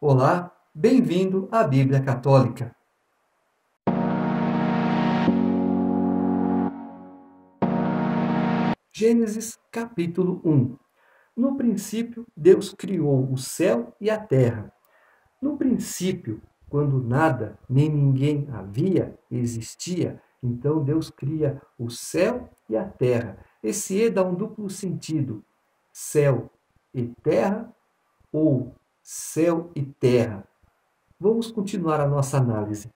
Olá, bem-vindo à Bíblia Católica. Gênesis capítulo 1. No princípio, Deus criou o céu e a terra. No princípio, quando nada nem ninguém existia, então Deus cria o céu e a terra. Esse E dá um duplo sentido: céu e terra ou céu e terra. Vamos continuar a nossa análise.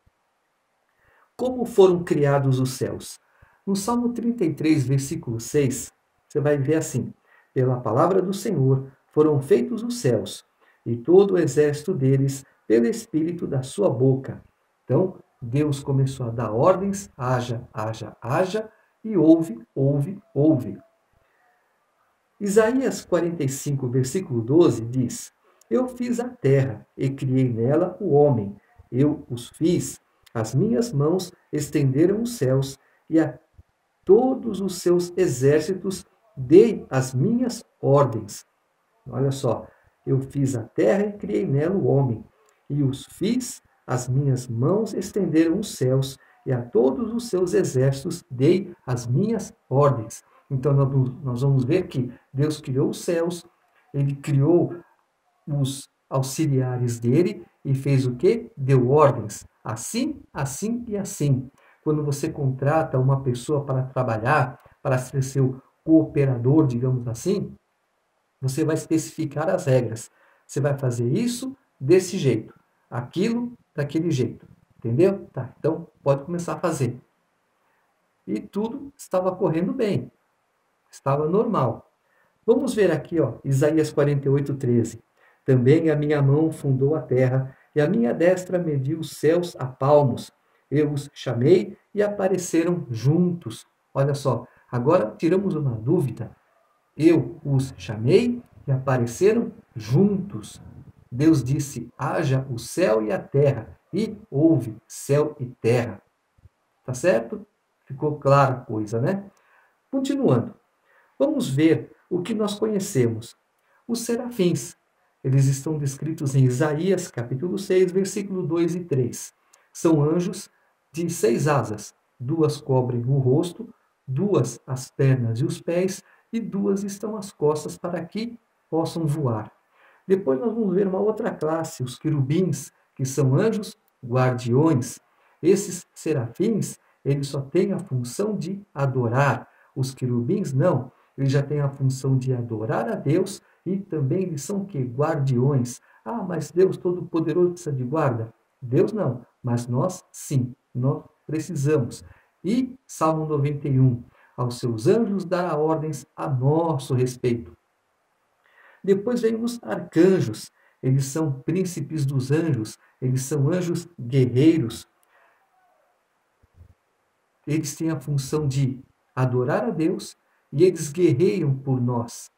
Como foram criados os céus? No Salmo 33, versículo 6, você vai ver assim: pela palavra do Senhor foram feitos os céus, e todo o exército deles pelo espírito da sua boca. Então, Deus começou a dar ordens: haja, haja, haja, e ouve, ouve, ouve. Isaías 45, versículo 12 diz: Eu fiz a terra e criei nela o homem. Eu os fiz. As minhas mãos estenderam os céus e a todos os seus exércitos dei as minhas ordens. Olha só, eu fiz a terra e criei nela o homem. E os fiz, as minhas mãos estenderam os céus e a todos os seus exércitos dei as minhas ordens. Então, nós vamos ver que Deus criou os céus, ele criou os auxiliares dele e fez o quê? Deu ordens. Assim, assim e assim. Quando você contrata uma pessoa para trabalhar, para ser seu cooperador, digamos assim, você vai especificar as regras. Você vai fazer isso desse jeito, aquilo daquele jeito. Entendeu? Tá, então pode começar a fazer. E tudo estava correndo bem. Estava normal. Vamos ver aqui, ó, Isaías 48, 13. Também a minha mão fundou a terra, e a minha destra mediu os céus a palmos. Eu os chamei e apareceram juntos. Olha só, agora tiramos uma dúvida. Eu os chamei e apareceram juntos. Deus disse: haja o céu e a terra, e houve céu e terra. Tá certo? Ficou clara a coisa, né? Continuando. Vamos ver o que nós conhecemos. Os serafins, eles estão descritos em Isaías, capítulo 6, versículo 2 e 3. São anjos de 6 asas. 2 cobrem o rosto, 2 as pernas e os pés, e 2 estão as costas para que possam voar. Depois nós vamos ver uma outra classe, os querubins, que são anjos guardiões. Esses serafins, eles só têm a função de adorar. Os querubins não. Eles já têm a função de adorar a Deus e também eles são que guardiões. Ah, mas Deus Todo-Poderoso precisa de guarda? Deus não, mas nós sim, nós precisamos. E Salmo 91, aos seus anjos dará ordens a nosso respeito. Depois vem os arcanjos, eles são príncipes dos anjos, eles são anjos guerreiros. Eles têm a função de adorar a Deus e eles guerreiam por nós.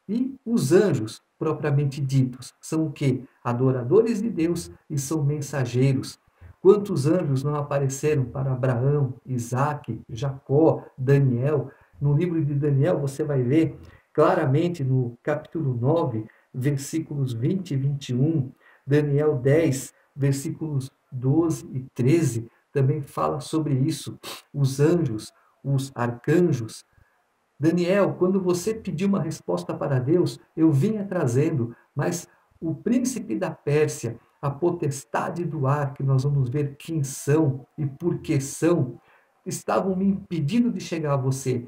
E os anjos, propriamente ditos, são o quê? Adoradores de Deus e são mensageiros. Quantos anjos não apareceram para Abraão, Isaque, Jacó, Daniel? No livro de Daniel você vai ver claramente no capítulo 9, versículos 20 e 21, Daniel 10, versículos 12 e 13, também fala sobre isso. Os anjos, os arcanjos. Daniel, quando você pediu uma resposta para Deus, eu vinha trazendo, mas o príncipe da Pérsia, a potestade do ar, que nós vamos ver quem são e por que são, estavam me impedindo de chegar a você.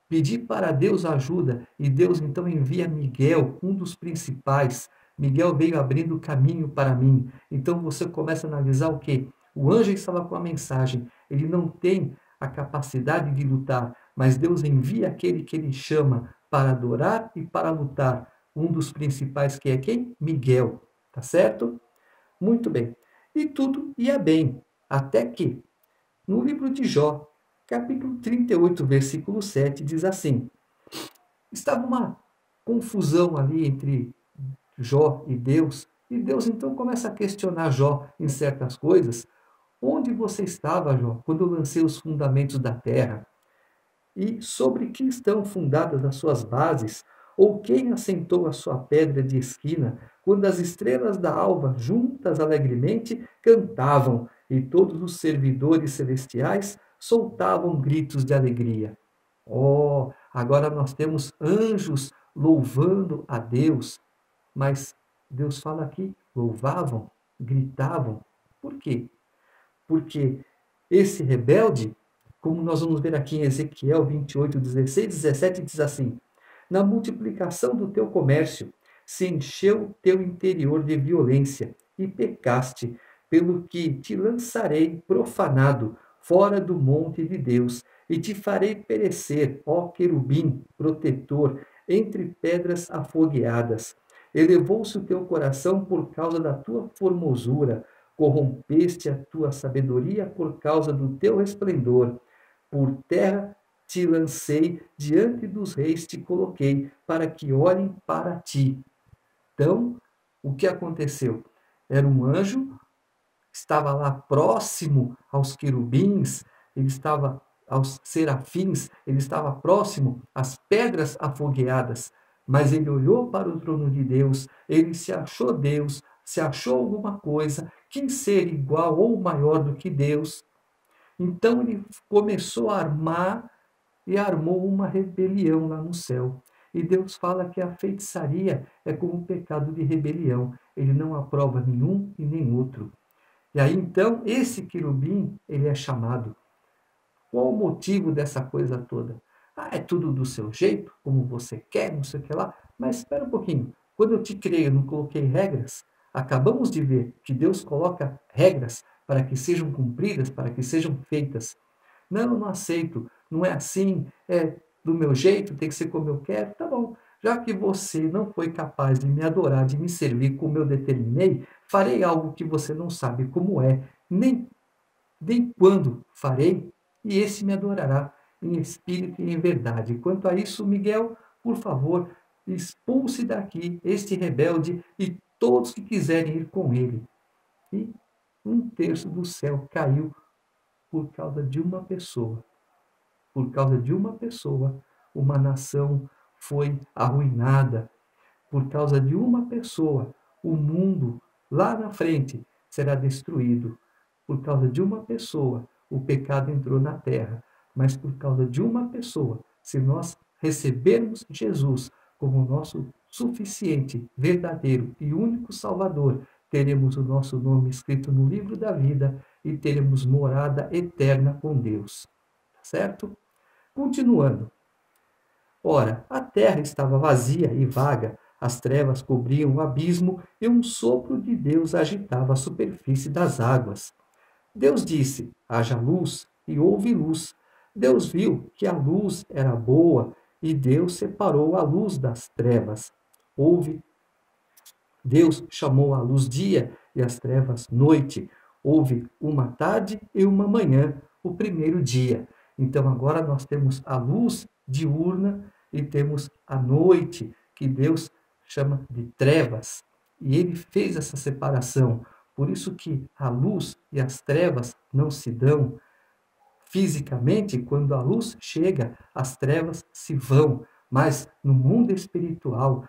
Pedi para Deus ajuda e Deus então envia Miguel, um dos principais. Miguel veio abrindo o caminho para mim. Então você começa a analisar o quê? O anjo estava com a mensagem. Ele não tem a capacidade de lutar, mas Deus envia aquele que ele chama para adorar e para lutar. Um dos principais que é quem? Miguel. Tá certo? Muito bem. E tudo ia bem, até que, no livro de Jó, capítulo 38, versículo 7, diz assim: estava uma confusão ali entre Jó e Deus então começa a questionar Jó em certas coisas. Onde você estava, Jó, quando eu lancei os fundamentos da terra? E sobre que estão fundadas as suas bases? Ou quem assentou a sua pedra de esquina, quando as estrelas da alva, juntas alegremente, cantavam, e todos os servidores celestiais soltavam gritos de alegria? Oh, agora nós temos anjos louvando a Deus, mas Deus fala aqui, louvavam, gritavam. Por quê? Porque esse rebelde, como nós vamos ver aqui em Ezequiel 28, 16, 17, diz assim: na multiplicação do teu comércio se encheu teu interior de violência e pecaste, pelo que te lançarei profanado fora do monte de Deus e te farei perecer, ó querubim protetor, entre pedras afogueadas. Elevou-se o teu coração por causa da tua formosura, corrompeste a tua sabedoria por causa do teu resplendor. Por terra te lancei, diante dos reis te coloquei, para que olhem para ti. Então, o que aconteceu? Era um anjo, estava lá próximo aos querubins, ele estava aos serafins, ele estava próximo às pedras afogueadas, mas ele olhou para o trono de Deus, ele se achou Deus, se achou alguma coisa, quis ser igual ou maior do que Deus. Então ele começou a armar e armou uma rebelião lá no céu. E Deus fala que a feitiçaria é como um pecado de rebelião. Ele não aprova nenhum e nem outro. E aí então esse querubim, ele é chamado. Qual o motivo dessa coisa toda? Ah, é tudo do seu jeito, como você quer, não sei o que lá. Mas espera um pouquinho. Quando eu te criei, eu não coloquei regras? Acabamos de ver que Deus coloca regras para que sejam cumpridas, para que sejam feitas. Não, eu não aceito. Não é assim, é do meu jeito, tem que ser como eu quero. Tá bom. Já que você não foi capaz de me adorar, de me servir como eu determinei, farei algo que você não sabe como é, nem quando farei, e esse me adorará em espírito e em verdade. Quanto a isso, Miguel, por favor, expulse daqui este rebelde e todos que quiserem ir com ele. E um terço do céu caiu por causa de uma pessoa. Por causa de uma pessoa, uma nação foi arruinada. Por causa de uma pessoa, o mundo lá na frente será destruído. Por causa de uma pessoa, o pecado entrou na terra. Mas por causa de uma pessoa, se nós recebermos Jesus como nosso suficiente, verdadeiro e único Salvador, teremos o nosso nome escrito no livro da vida e teremos morada eterna com Deus. Certo? Continuando. Ora, a terra estava vazia e vaga, as trevas cobriam o abismo e um sopro de Deus agitava a superfície das águas. Deus disse: haja luz, e houve luz. Deus viu que a luz era boa, e Deus separou a luz das trevas. Deus chamou a luz dia e as trevas noite. Houve uma tarde e uma manhã, o primeiro dia. Então agora nós temos a luz diurna e temos a noite, que Deus chama de trevas. E ele fez essa separação. Por isso que a luz e as trevas não se dão. Fisicamente, quando a luz chega, as trevas se vão. Mas no mundo espiritual,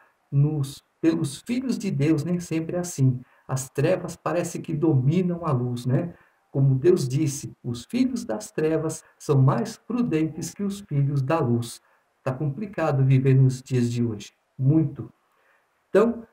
pelos filhos de Deus, nem sempre é assim. As trevas parece que dominam a luz, né? Como Deus disse, os filhos das trevas são mais prudentes que os filhos da luz. Está complicado viver nos dias de hoje. Muito. Então,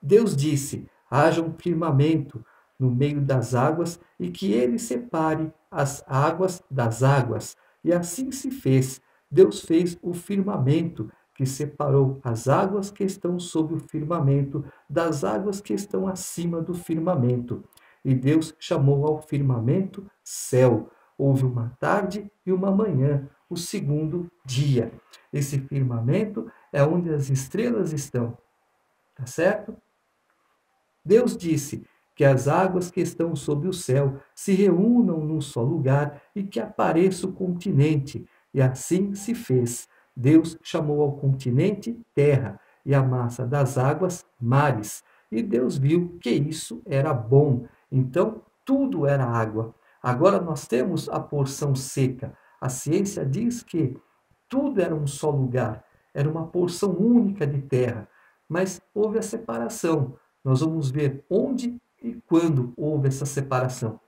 Deus disse: haja um firmamento no meio das águas e que ele separe as águas das águas. E assim se fez. Deus fez o firmamento que separou as águas que estão sob o firmamento das águas que estão acima do firmamento. E Deus chamou ao firmamento céu. Houve uma tarde e uma manhã, o segundo dia. Esse firmamento é onde as estrelas estão. Tá certo? Deus disse que as águas que estão sob o céu se reúnam num só lugar e que apareça o continente. E assim se fez. Deus chamou ao continente terra e a massa das águas mares. E Deus viu que isso era bom. Então, tudo era água. Agora nós temos a porção seca. A ciência diz que tudo era um só lugar. era uma porção única de terra, mas houve a separação. Nós vamos ver onde e quando houve essa separação.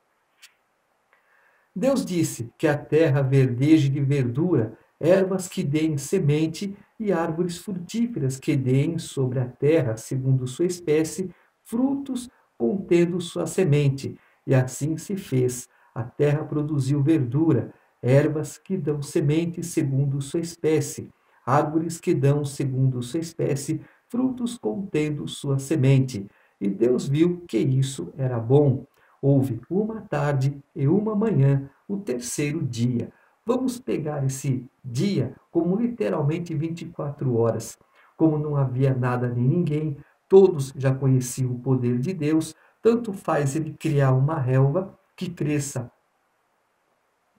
Deus disse que a terra verdeje de verdura, ervas que deem semente e árvores frutíferas que deem sobre a terra, segundo sua espécie, frutos contendo sua semente. E assim se fez. A terra produziu verdura, ervas que dão semente segundo sua espécie, árvores que dão segundo sua espécie, frutos contendo sua semente. E Deus viu que isso era bom. Houve uma tarde e uma manhã, o terceiro dia. Vamos pegar esse dia como literalmente 24 horas. Como não havia nada nem ninguém, todos já conheciam o poder de Deus, tanto faz ele criar uma relva que cresça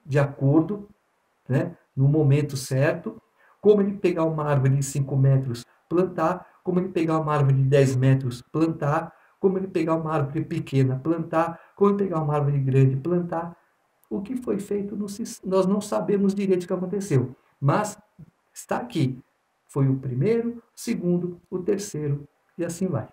de acordo, né, no momento certo, como ele pegar uma árvore de 5 metros, plantar, como ele pegar uma árvore de 10 metros, plantar, como ele pegar uma árvore pequena, plantar, como ele pegar uma árvore grande, plantar. O que foi feito, nós não sabemos direito o que aconteceu, mas está aqui. Foi o primeiro, o segundo, o terceiro, e assim vai.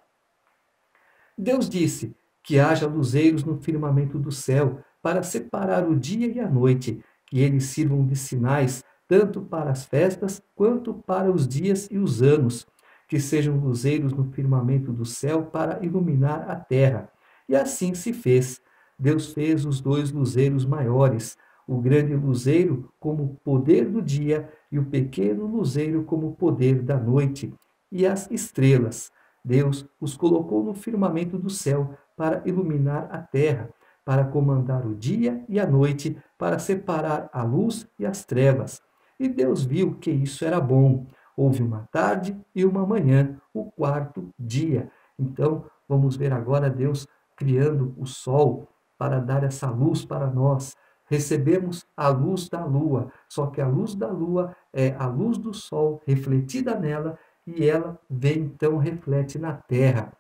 Deus disse que haja luzeiros no firmamento do céu, para separar o dia e a noite, que eles sirvam de sinais, tanto para as festas quanto para os dias e os anos, que sejam luzeiros no firmamento do céu para iluminar a terra. E assim se fez. Deus fez os 2 luzeiros maiores, o grande luzeiro como poder do dia e o pequeno luzeiro como poder da noite, e as estrelas. Deus os colocou no firmamento do céu para iluminar a terra, para comandar o dia e a noite, para separar a luz e as trevas. E Deus viu que isso era bom. Houve uma tarde e uma manhã, o quarto dia. Então, vamos ver agora Deus criando o sol para dar essa luz para nós. Recebemos a luz da lua, só que a luz da lua é a luz do sol refletida nela e ela vem então reflete na terra,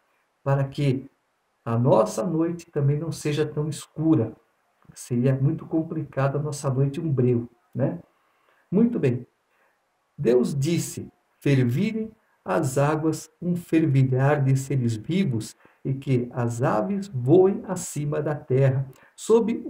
para que a nossa noite também não seja tão escura. Seria muito complicada a nossa noite um breu, né? Muito bem. Deus disse: fervirem as águas um fervilhar de seres vivos e que as aves voem acima da terra, sob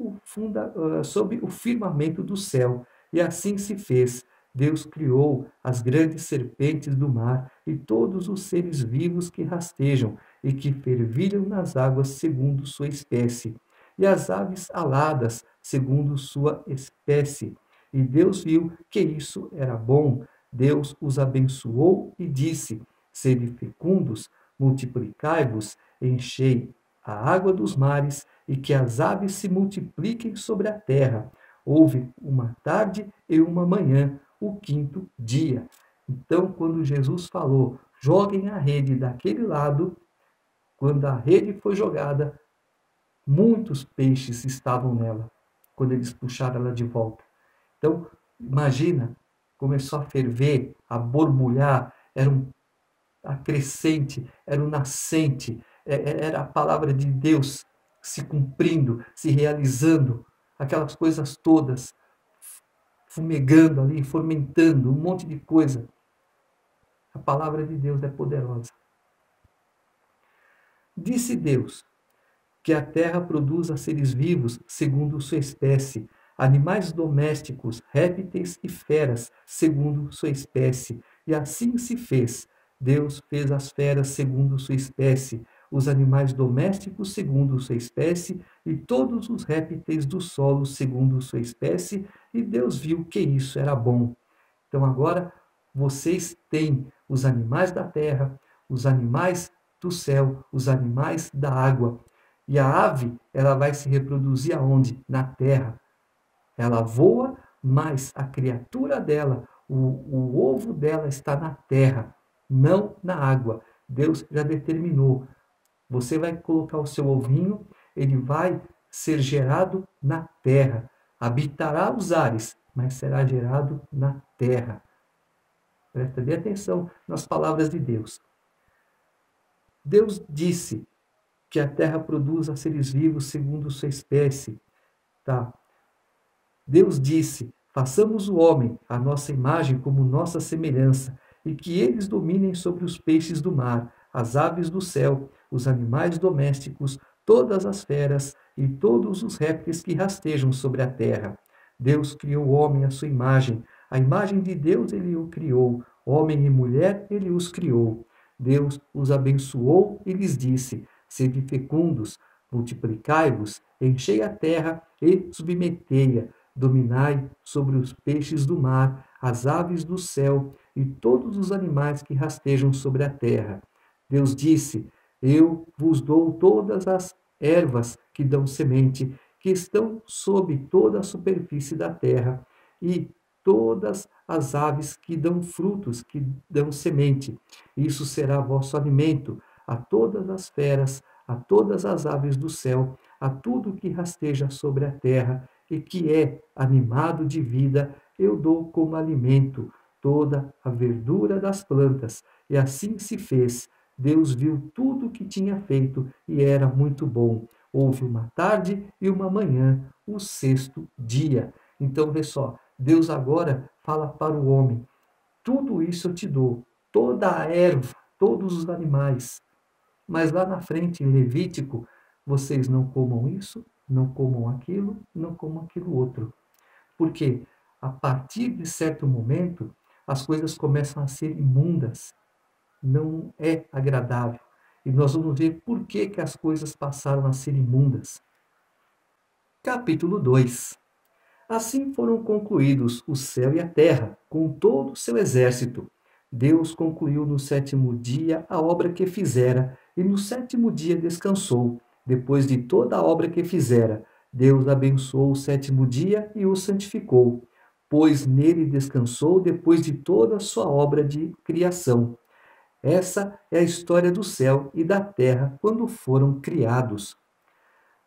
o firmamento do céu. E assim se fez. Deus criou as grandes serpentes do mar e todos os seres vivos que rastejam e que fervilham nas águas segundo sua espécie, e as aves aladas segundo sua espécie. E Deus viu que isso era bom. Deus os abençoou e disse: sede fecundos, multiplicai-vos, enchei a água dos mares e que as aves se multipliquem sobre a terra. Houve uma tarde e uma manhã, o quinto dia. Então, quando Jesus falou, joguem a rede daquele lado, quando a rede foi jogada, muitos peixes estavam nela, quando eles puxaram ela de volta. Então, imagina, começou a ferver, a borbulhar, era a crescente, era o nascente, era a palavra de Deus se cumprindo, se realizando, aquelas coisas todas, fumegando ali, fomentando, um monte de coisa. A palavra de Deus é poderosa. Disse Deus que a terra produza seres vivos segundo sua espécie, animais domésticos, répteis e feras segundo sua espécie. E assim se fez. Deus fez as feras segundo sua espécie, os animais domésticos segundo sua espécie e todos os répteis do solo segundo sua espécie, e Deus viu que isso era bom. Então agora vocês têm os animais da terra, os animais do céu, os animais da água. E a ave, ela vai se reproduzir aonde? Na terra. Ela voa, mas a criatura dela, o ovo dela está na terra, não na água. Deus já determinou. Você vai colocar o seu ovinho, ele vai ser gerado na terra. Habitará os ares, mas será gerado na terra. Presta bem atenção nas palavras de Deus. Deus disse que a terra produza seres vivos segundo sua espécie. Tá? Deus disse: façamos o homem, a nossa imagem, como nossa semelhança, e que eles dominem sobre os peixes do mar, as aves do céu, os animais domésticos, todas as feras e todos os répteis que rastejam sobre a terra. Deus criou o homem à sua imagem. A imagem de Deus ele o criou. Homem e mulher ele os criou. Deus os abençoou e lhes disse: sede fecundos, multiplicai-vos, enchei a terra e submetei-a, dominai sobre os peixes do mar, as aves do céu e todos os animais que rastejam sobre a terra. Deus disse: eu vos dou todas as ervas que dão semente, que estão sob toda a superfície da terra, e todas as aves que dão frutos, que dão semente. Isso será vosso alimento, a todas as feras, a todas as aves do céu, a tudo que rasteja sobre a terra e que é animado de vida, eu dou como alimento toda a verdura das plantas. E assim se fez. Deus viu tudo o que tinha feito e era muito bom. Houve uma tarde e uma manhã, o sexto dia. Então, vê só, Deus agora fala para o homem: tudo isso eu te dou, toda a erva, todos os animais. Mas lá na frente, em Levítico, vocês não comam isso, não comam aquilo, não comam aquilo outro. Porque a partir de certo momento, as coisas começam a ser imundas, não é agradável. E nós vamos ver por que, que as coisas passaram a ser imundas. Capítulo 2. Assim foram concluídos o céu e a terra, com todo o seu exército. Deus concluiu no sétimo dia a obra que fizera, e no sétimo dia descansou. Depois de toda a obra que fizera, Deus abençoou o sétimo dia e o santificou, pois nele descansou depois de toda a sua obra de criação. Essa é a história do céu e da terra quando foram criados.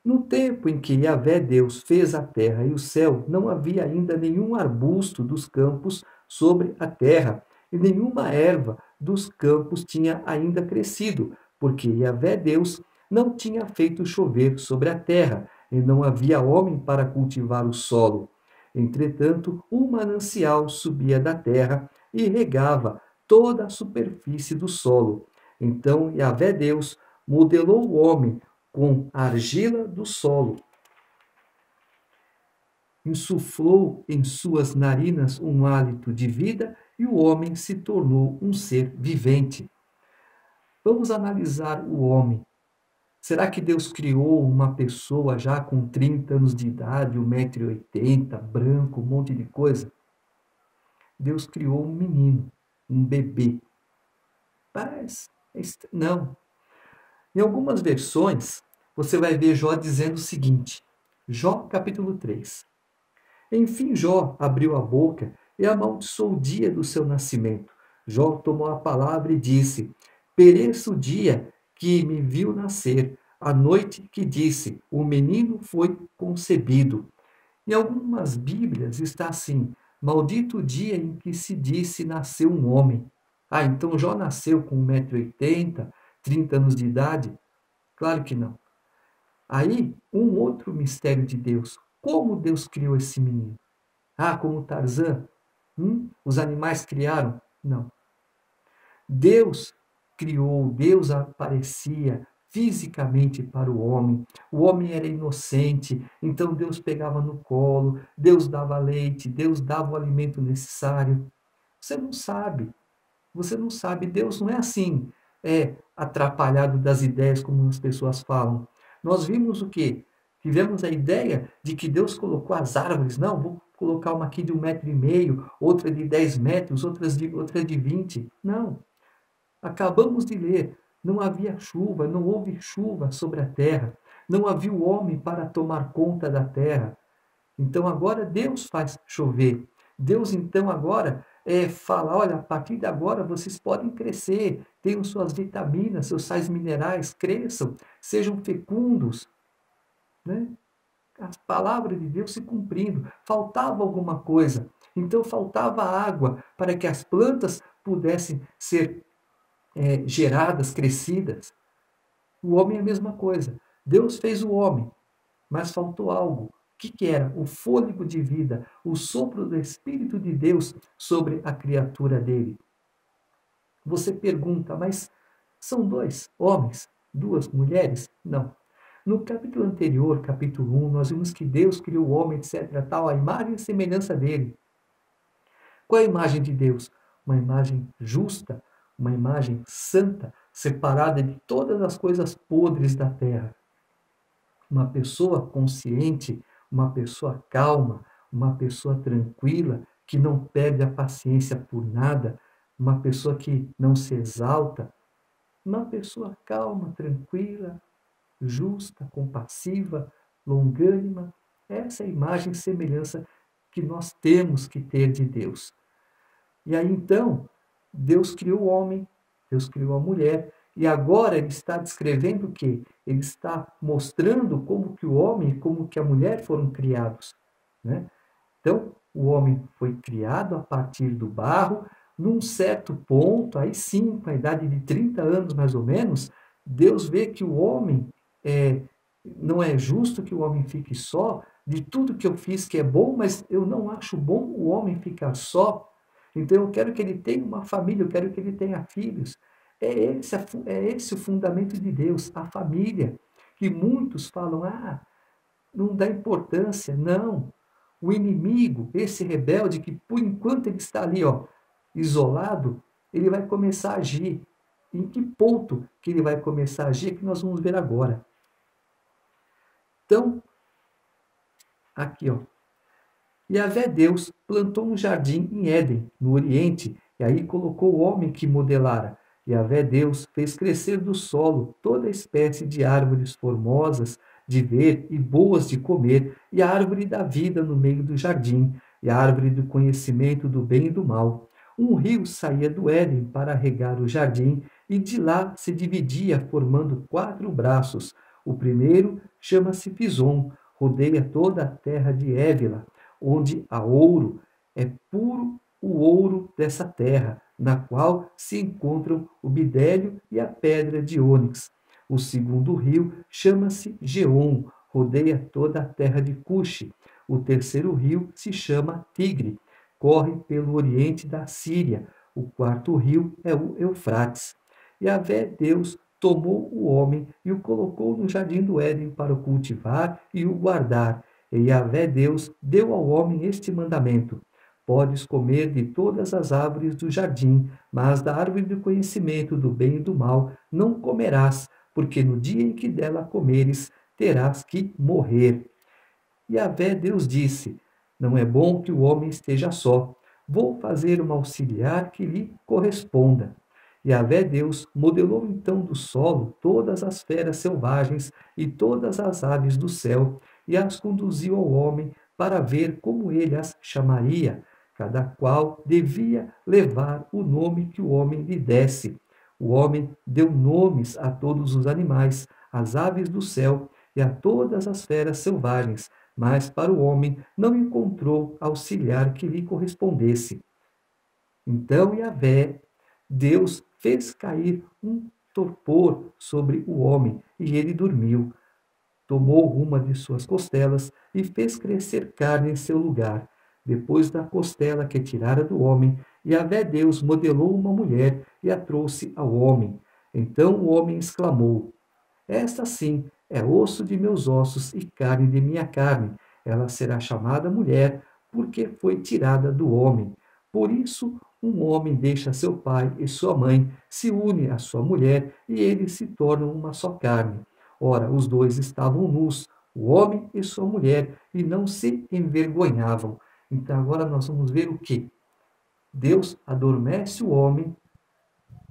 No tempo em que Yahvé Deus fez a terra e o céu, não havia ainda nenhum arbusto dos campos sobre a terra, e nenhuma erva dos campos tinha ainda crescido, porque Yahvé Deus não tinha feito chover sobre a terra, e não havia homem para cultivar o solo. Entretanto, um manancial subia da terra e regava toda a superfície do solo. Então Yahvé Deus modelou o homem com a argila do solo, insuflou em suas narinas um hálito de vida e o homem se tornou um ser vivente. Vamos analisar o homem. Será que Deus criou uma pessoa já com 30 anos de idade, 1,80 m, branco, um monte de coisa? Deus criou um menino, um bebê. Parece. Não. Em algumas versões, você vai ver Jó dizendo o seguinte, Jó capítulo 3. Enfim, Jó abriu a boca e amaldiçoou o dia do seu nascimento. Jó tomou a palavra e disse: pereça o dia que me viu nascer, a noite que disse: o menino foi concebido. Em algumas Bíblias está assim: maldito o dia em que se disse nasceu um homem. Ah, então Jó nasceu com 1,80 m, 30 anos de idade? Claro que não. Aí, um outro mistério de Deus. Como Deus criou esse menino? Ah, como Tarzan? Os animais criaram? Não. Deus criou, Deus aparecia fisicamente para o homem. O homem era inocente, então Deus pegava no colo, Deus dava leite, Deus dava o alimento necessário. Você não sabe. Você não sabe. Deus não é assim, atrapalhado das ideias como as pessoas falam. Nós vimos o quê? Tivemos a ideia de que Deus colocou as árvores. Não, vou colocar uma aqui de 1,5 m, outra de 10 metros, outra de 20. Não. Acabamos de ler. Não havia chuva, não houve chuva sobre a terra. Não havia o homem para tomar conta da terra. Então agora Deus faz chover. Deus então agora fala, olha, a partir de agora vocês podem crescer, tenham suas vitaminas, seus sais minerais, cresçam, sejam fecundos. Né? A palavra de Deus se cumprindo. Faltava alguma coisa. Então faltava água para que as plantas pudessem ser geradas, crescidas. O homem é a mesma coisa. Deus fez o homem, mas faltou algo. O que era? O fôlego de vida, o sopro do Espírito de Deus sobre a criatura dele. Você pergunta, mas são dois homens, duas mulheres? Não. No capítulo anterior, capítulo 1, nós vimos que Deus criou o homem, etc., tal, a imagem e semelhança dele. Qual é a imagem de Deus? Uma imagem justa, uma imagem santa, separada de todas as coisas podres da terra. Uma pessoa consciente, uma pessoa calma, uma pessoa tranquila, que não perde a paciência por nada, uma pessoa que não se exalta, uma pessoa calma, tranquila, justa, compassiva, longânima. Essa é a imagem e semelhança que nós temos que ter de Deus. E aí então, Deus criou o homem, Deus criou a mulher, e agora ele está descrevendo o quê? Ele está mostrando como que o homem e como que a mulher foram criados, né? Então, o homem foi criado a partir do barro, num certo ponto, aí sim, com a idade de 30 anos mais ou menos, Deus vê que o homem não é justo que o homem fique só, de tudo que eu fiz que é bom, mas eu não acho bom o homem ficar só. Então eu quero que ele tenha uma família, eu quero que ele tenha filhos. É esse o fundamento de Deus, a família. Que muitos falam, não dá importância. Não. O inimigo, esse rebelde, que por enquanto ele está ali, isolado, ele vai começar a agir. Em que ponto que ele vai começar a agir é que nós vamos ver agora. Então, aqui, Yahvé Deus plantou um jardim em Éden, no Oriente, e aí colocou o homem que modelara. Yahvé Deus fez crescer do solo toda espécie de árvores formosas de ver e boas de comer, e a árvore da vida no meio do jardim, e a árvore do conhecimento do bem e do mal. Um rio saía do Éden para regar o jardim, e de lá se dividia, formando 4 braços. O primeiro chama-se Pison, rodeia toda a terra de Évila, onde há ouro, é puro o ouro dessa terra, na qual se encontram o bidélio e a pedra de ônix. O segundo rio chama-se Geom, rodeia toda a terra de Cuxi. O terceiro rio se chama Tigre, corre pelo oriente da Síria. O quarto rio é o Eufrates. Yahvé Deus tomou o homem e o colocou no jardim do Éden para o cultivar e o guardar. E Yahvé Deus deu ao homem este mandamento: podes comer de todas as árvores do jardim, mas da árvore do conhecimento do bem e do mal não comerás, porque no dia em que dela comeres, terás que morrer. Yahvé Deus disse: não é bom que o homem esteja só. Vou fazer uma auxiliar que lhe corresponda. Yahvé Deus modelou então do solo todas as feras selvagens e todas as aves do céu, e as conduziu ao homem para ver como ele as chamaria. Cada qual devia levar o nome que o homem lhe desse. O homem deu nomes a todos os animais, às aves do céu e a todas as feras selvagens, mas para o homem não encontrou auxiliar que lhe correspondesse. Então Yahvé, Deus, fez cair um torpor sobre o homem, e ele dormiu. Tomou uma de suas costelas e fez crescer carne em seu lugar. Depois da costela que tirara do homem, Yahvé Deus modelou uma mulher e a trouxe ao homem. Então o homem exclamou: esta sim é osso de meus ossos e carne de minha carne. Ela será chamada mulher, porque foi tirada do homem. Por isso, um homem deixa seu pai e sua mãe, se une à sua mulher, e eles se tornam uma só carne. Ora, os dois estavam nus, o homem e sua mulher, e não se envergonhavam. Então agora nós vamos ver o que? Deus adormece o homem,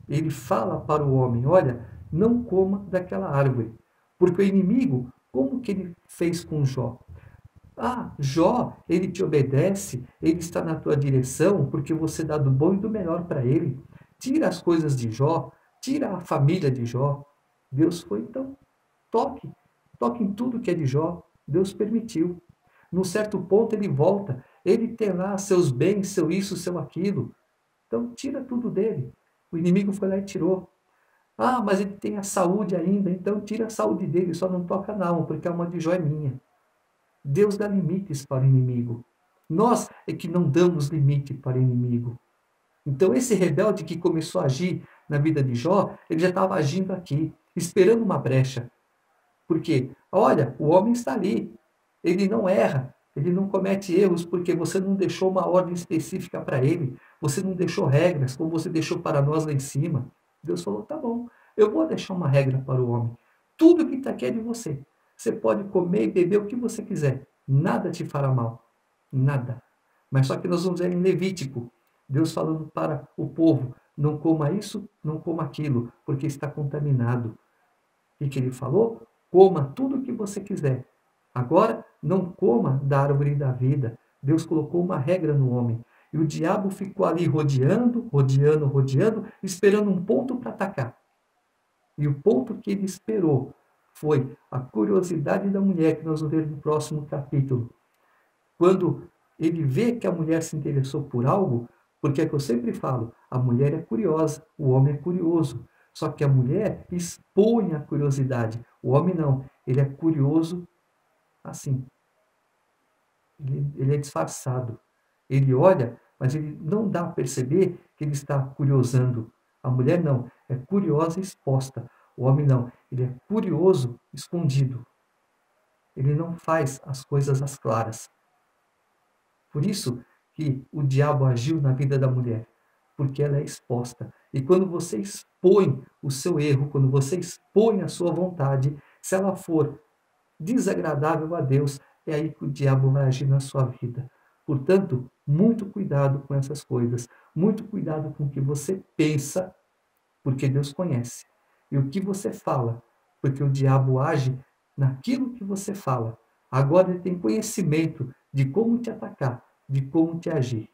ele fala para o homem: olha, não coma daquela árvore. Porque o inimigo, como que ele fez com Jó? Jó, ele te obedece, ele está na tua direção, porque você dá do bom e do melhor para ele. Tira as coisas de Jó, tira a família de Jó. Deus foi, então, toque em tudo que é de Jó. Deus permitiu. Num certo ponto ele volta, ele tem lá seus bens, seu isso, seu aquilo. Então tira tudo dele. O inimigo foi lá e tirou. Mas ele tem a saúde ainda, então tira a saúde dele, só não toca na alma, porque a alma de Jó é minha. Deus dá limites para o inimigo. Nós é que não damos limite para o inimigo. Então, esse rebelde que começou a agir na vida de Jó, ele já estava agindo aqui, esperando uma brecha. Porque, olha, o homem está ali, ele não erra, ele não comete erros, porque você não deixou uma ordem específica para ele, você não deixou regras, como você deixou para nós lá em cima. Deus falou: tá bom, eu vou deixar uma regra para o homem. Tudo que está aqui é de você. Você pode comer e beber o que você quiser, nada te fará mal, nada. Mas só que nós vamos ver em Levítico, Deus falando para o povo: não coma isso, não coma aquilo, porque está contaminado. E que ele falou: coma tudo o que você quiser. Agora, não coma da árvore da vida. Deus colocou uma regra no homem. E o diabo ficou ali rodeando, rodeando, rodeando, esperando um ponto para atacar. E o ponto que ele esperou foi a curiosidade da mulher, que nós vamos ver no próximo capítulo. Quando ele vê que a mulher se interessou por algo, porque é que eu sempre falo, a mulher é curiosa, o homem é curioso. Só que a mulher expõe a curiosidade, o homem não, ele é curioso assim, ele é disfarçado. Ele olha, mas ele não dá a perceber que ele está curiosando. A mulher não, é curiosa e exposta. O homem não, ele é curioso escondido. Ele não faz as coisas às claras. Por isso que o diabo agiu na vida da mulher, porque ela é exposta. E quando você expõe o seu erro, quando você expõe a sua vontade, se ela for desagradável a Deus, é aí que o diabo vai agir na sua vida. Portanto, muito cuidado com essas coisas, muito cuidado com o que você pensa, porque Deus conhece, e o que você fala, porque o diabo age naquilo que você fala. Agora ele tem conhecimento de como te atacar, de como te agir.